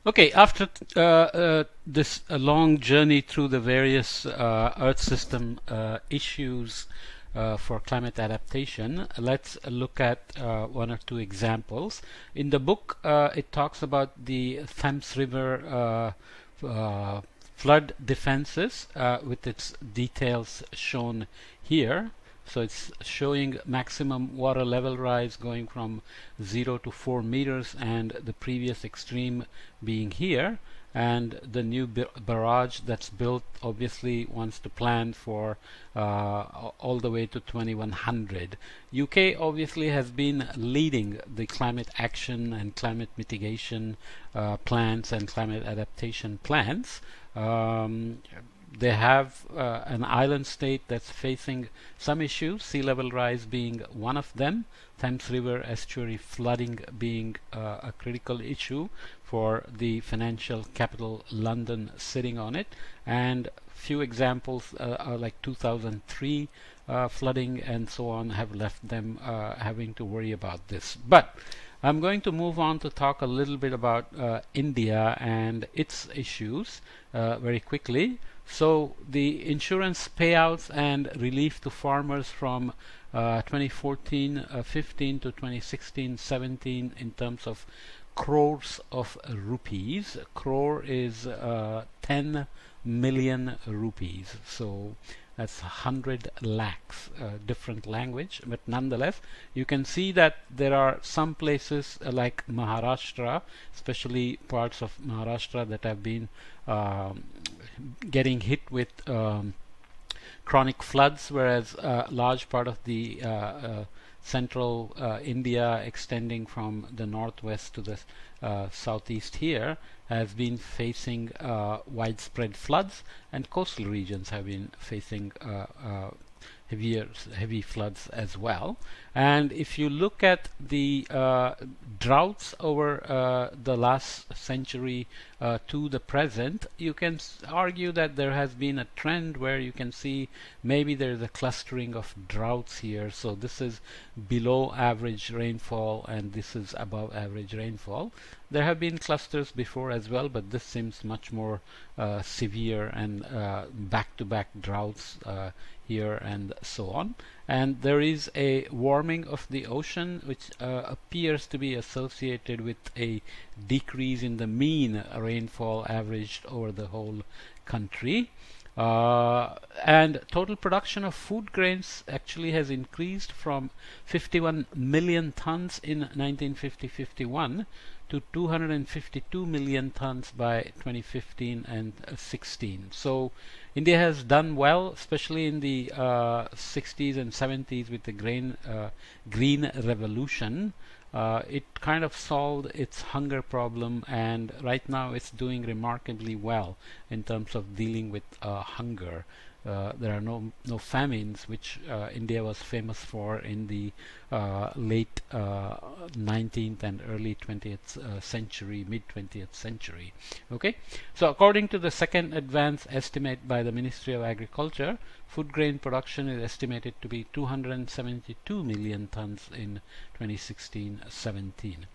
Okay, after this long journey through the various Earth system issues for climate adaptation, let's look at one or two examples. In the book, it talks about the Thames River flood defenses with its details shown here. So it's showing maximum water level rise going from 0 to 4 meters, and the previous extreme being here, and the new barrage that's built obviously wants to plan for all the way to 2100. UK obviously has been leading the climate action and climate mitigation plans and climate adaptation plans. They have an island state that's facing some issues, sea level rise being one of them, Thames River estuary flooding being a critical issue for the financial capital London sitting on it, and few examples are like 2003 flooding and so on have left them having to worry about this. But I'm going to move on to talk a little bit about India and its issues very quickly. So the insurance payouts and relief to farmers from 2014-15 to 2016-17 in terms of crores of rupees. Crore is 10 million rupees. So that's 100 lakhs, different language, but nonetheless you can see that there are some places like Maharashtra, especially parts of Maharashtra that have been getting hit with chronic floods, whereas a large part of the central India extending from the northwest to the southeast here has been facing widespread floods, and coastal regions have been facing heavy floods as well. And if you look at the droughts over the last century to the present, you can argue that there has been a trend where you can see maybe there is a clustering of droughts here. So this is below average rainfall and this is above average rainfall. There have been clusters before as well, but this seems much more severe, and back-to-back droughts here and so on. And there is a warming of the ocean which appears to be associated with a decrease in the mean rainfall averaged over the whole country. And total production of food grains actually has increased from 51 million tons in 1950-51 to 252 million tons by 2015 and 16. So India has done well, especially in the 60s and 70s with the green revolution. It kind of solved its hunger problem, and right now it's doing remarkably well in terms of dealing with hunger. There are no famines, which India was famous for in the late 19th and early 20th century, mid 20th century. Okay, so according to the second advance estimate by the Ministry of Agriculture, food grain production is estimated to be 272 million tons in 2016-17.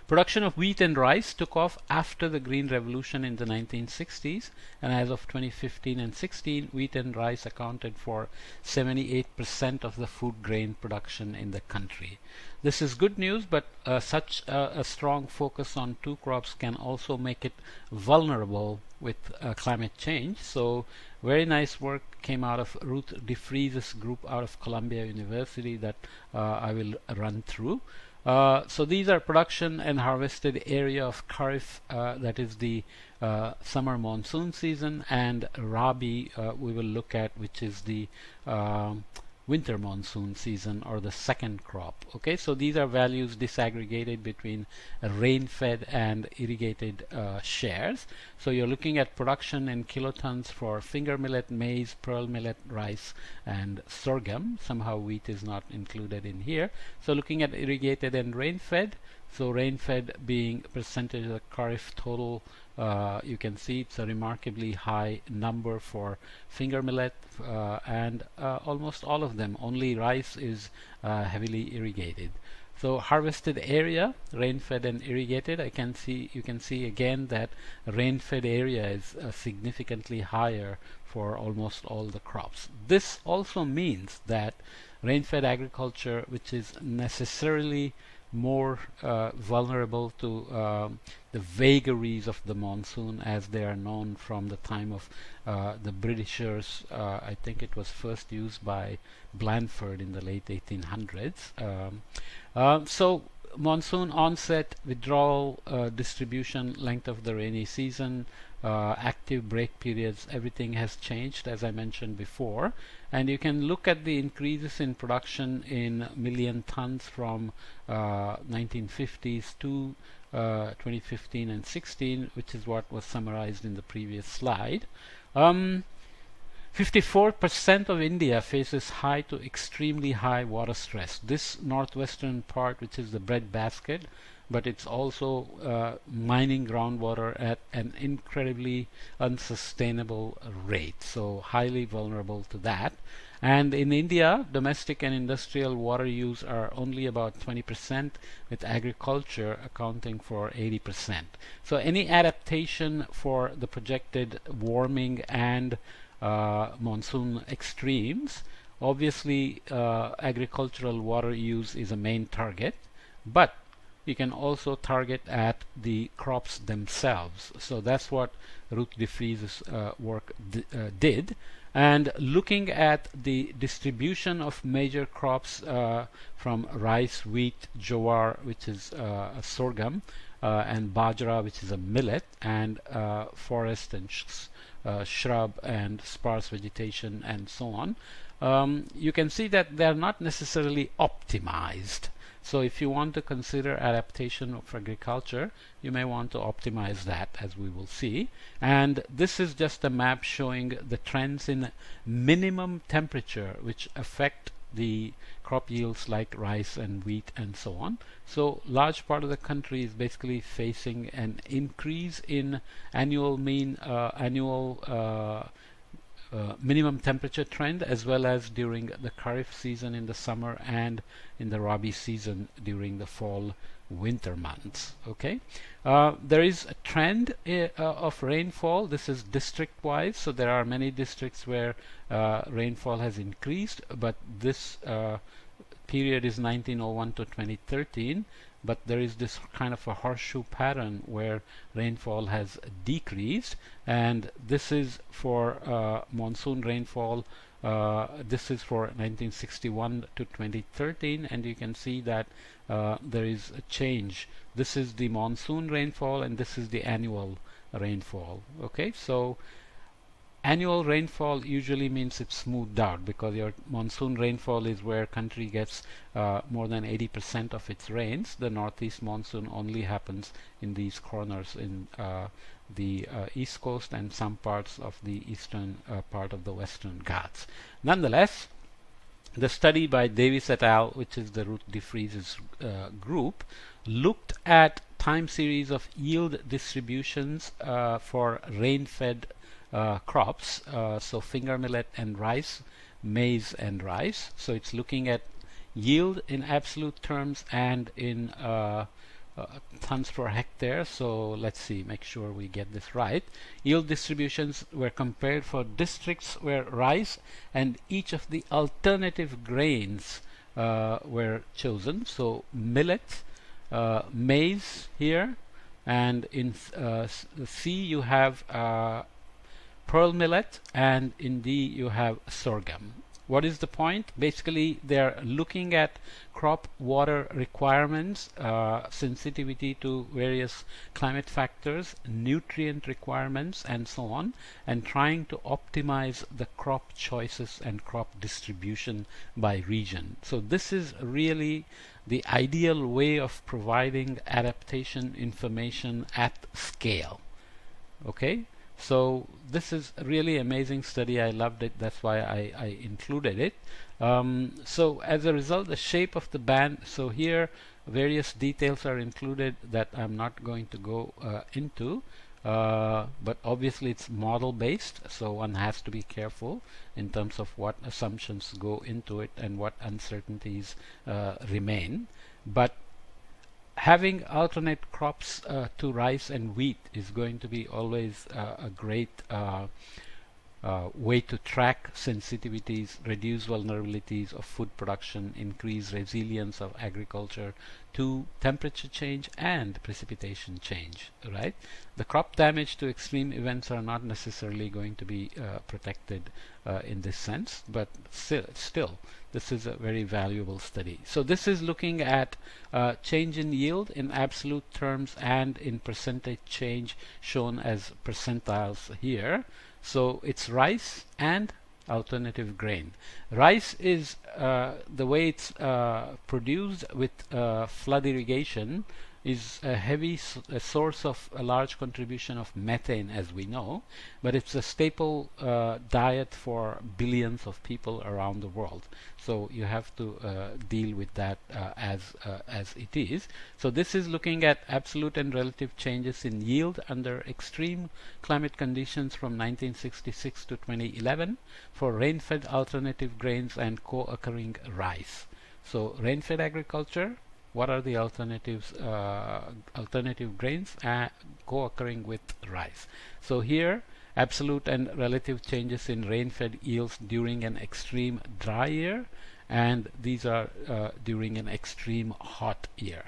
Production of wheat and rice took off after the Green Revolution in the 1960s, and as of 2015 and 16, wheat and rice accounted for 78% of the food grain production in the country. This is good news, but such a strong focus on two crops can also make it vulnerable with climate change. So very nice work came out of Ruth DeFries's group out of Columbia University that I will run through. So these are production and harvested area of Kharif, that is the summer monsoon season, and Rabi we will look at, which is the winter monsoon season or the second crop. Okay, so these are values disaggregated between rain-fed and irrigated shares. So you're looking at production in kilotons for finger millet, maize, pearl millet, rice, and sorghum. Somehow wheat is not included in here. So looking at irrigated and rain-fed. So rain-fed being percentage of the Kharif total, you can see it's a remarkably high number for finger millet, and almost all of them. Only rice is heavily irrigated. So harvested area, rain-fed and irrigated. You can see again that rain-fed area is significantly higher for almost all the crops. This also means that rain-fed agriculture, which is necessarily more vulnerable to the vagaries of the monsoon, as they are known from the time of the Britishers. I think it was first used by Blandford in the late 1800s. So monsoon onset, withdrawal, distribution, length of the rainy season, active break periods, everything has changed, as I mentioned before. And you can look at the increases in production in million tons from 1950s to 2015 and 16, which is what was summarized in the previous slide. 54% of India faces high to extremely high water stress. This northwestern part, which is the breadbasket, but it's also mining groundwater at an incredibly unsustainable rate, so highly vulnerable to that. And in India, domestic and industrial water use are only about 20%, with agriculture accounting for 80%. So any adaptation for the projected warming and monsoon extremes, obviously agricultural water use is a main target, but you can also target at the crops themselves. So that's what Ruth de Vries's work did. And looking at the distribution of major crops from rice, wheat, jowar, which is a sorghum, and bajra, which is a millet, and forest and shrub and sparse vegetation and so on, you can see that they are not necessarily optimized. So if you want to consider adaptation of agriculture, you may want to optimize that, as we will see. And this is just a map showing the trends in minimum temperature which affect the crop yields like rice and wheat and so on. So large part of the country is basically facing an increase in annual minimum temperature trend, as well as during the Kharif season in the summer and in the Rabi season during the fall winter months. Okay, there is a trend of rainfall. This is district wise, so there are many districts where rainfall has increased, but this period is 1901 to 2013, but there is this kind of a horseshoe pattern where rainfall has decreased, and this is for monsoon rainfall. This is for 1961 to 2013, and you can see that there is a change. This is the monsoon rainfall, and this is the annual rainfall. Okay, so annual rainfall usually means it's smoothed out, because your monsoon rainfall is where country gets more than 80% of its rains. The northeast monsoon only happens in these corners in the east coast and some parts of the eastern part of the western Ghats. Nonetheless, the study by Davis et al., which is the Ruth de Vries's group, looked at time series of yield distributions for rain-fed crops, so finger millet and rice, maize and rice. So it's looking at yield in absolute terms and in tons per hectare. So let's see, make sure we get this right. Yield distributions were compared for districts where rice and each of the alternative grains were chosen. So millet, maize here, and in C you have pearl millet, and in D you have sorghum. What is the point? Basically, they're looking at crop water requirements, sensitivity to various climate factors, nutrient requirements, and so on, and trying to optimize the crop choices and crop distribution by region. So this is really the ideal way of providing adaptation information at scale. Okay? So this is a really amazing study. I loved it. That's why I included it. So as a result, the shape of the band. So here, various details are included that I'm not going to go into. But obviously it's model based, so one has to be careful in terms of what assumptions go into it and what uncertainties remain. But having alternate crops to rice and wheat is going to be always a great way to track sensitivities, reduce vulnerabilities of food production, increase resilience of agriculture to temperature change and precipitation change, right? The crop damage to extreme events are not necessarily going to be protected in this sense, but still, this is a very valuable study. So this is looking at change in yield in absolute terms and in percentage change shown as percentiles here. So it's rice and alternative grain. Rice is the way it's produced with flood irrigation is a source of a large contribution of methane, as we know, but it's a staple diet for billions of people around the world. So you have to deal with that as it is. So this is looking at absolute and relative changes in yield under extreme climate conditions from 1966 to 2011 for rain-fed alternative grains and co-occurring rice. So rain-fed agriculture, what are the alternatives, alternative grains co-occurring with rice. So here, absolute and relative changes in rain-fed yields during an extreme dry year, and these are during an extreme hot year.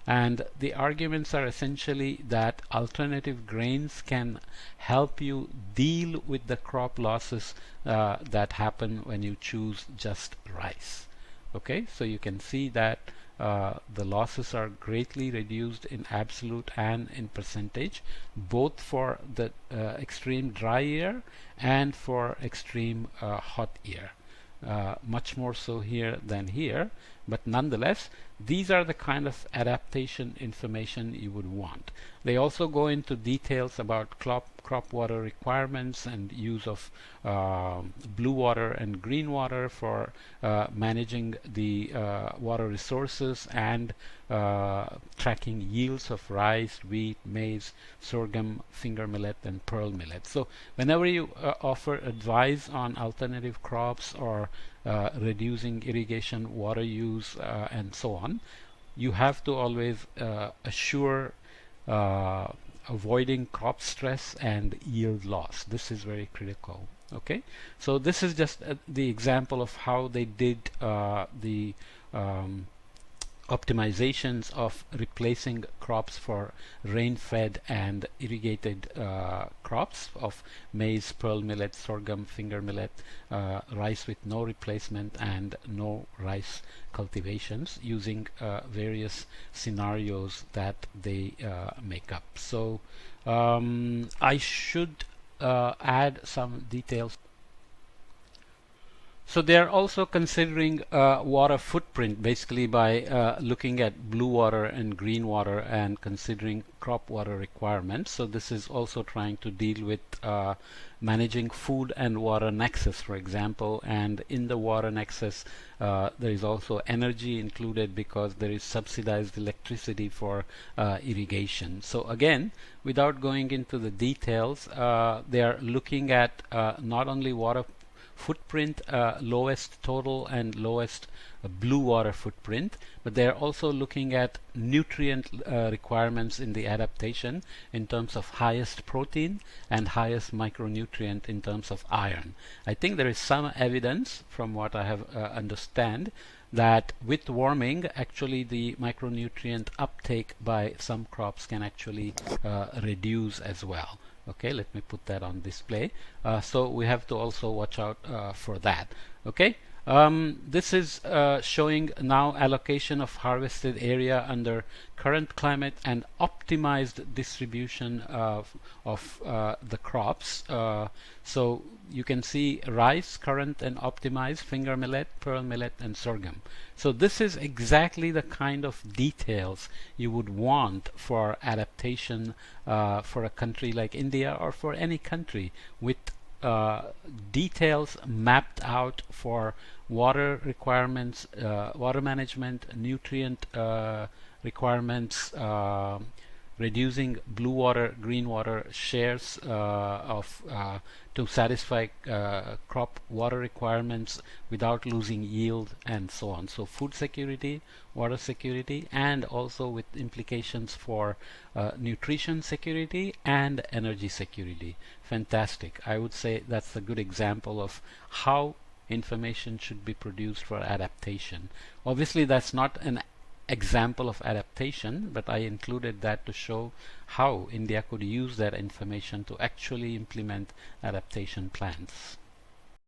And the arguments are essentially that alternative grains can help you deal with the crop losses that happen when you choose just rice. Okay, so you can see that the losses are greatly reduced in absolute and in percentage, both for the extreme dry year and for extreme hot year. Much more so here than here, but nonetheless, these are the kind of adaptation information you would want. They also go into details about crop water requirements and use of blue water and green water for managing the water resources and tracking yields of rice, wheat, maize, sorghum, finger millet, and pearl millet. So whenever you offer advice on alternative crops or reducing irrigation water use and so on, you have to always assure avoiding crop stress and yield loss. This is very critical. Okay, so this is just the example of how they did the optimizations of replacing crops for rain-fed and irrigated crops of maize, pearl millet, sorghum, finger millet, rice with no replacement and no rice cultivations using various scenarios that they make up. So I should add some details. So they are also considering water footprint, basically by looking at blue water and green water and considering crop water requirements. So this is also trying to deal with managing food and water nexus, for example. And in the water nexus, there is also energy included because there is subsidized electricity for irrigation. So again, without going into the details, they are looking at not only water footprint, lowest total and lowest blue water footprint, but they are also looking at nutrient requirements in the adaptation in terms of highest protein and highest micronutrient in terms of iron. I think there is some evidence from what I have understand that with warming, actually the micronutrient uptake by some crops can actually reduce as well. Okay, let me put that on display. So we have to also watch out for that. Okay, this is showing now allocation of harvested area under current climate and optimized distribution of the crops. So you can see rice, current and optimized, finger millet, pearl millet, and sorghum. So this is exactly the kind of details you would want for adaptation for a country like India or for any country, with details mapped out for water requirements, water management, nutrient requirements, reducing blue water, green water shares of to satisfy crop water requirements without losing yield and so on. So food security, water security, and also with implications for nutrition security and energy security. Fantastic. I would say that's a good example of how information should be produced for adaptation. Obviously, that's not an example of adaptation, but I included that to show how India could use that information to actually implement adaptation plans.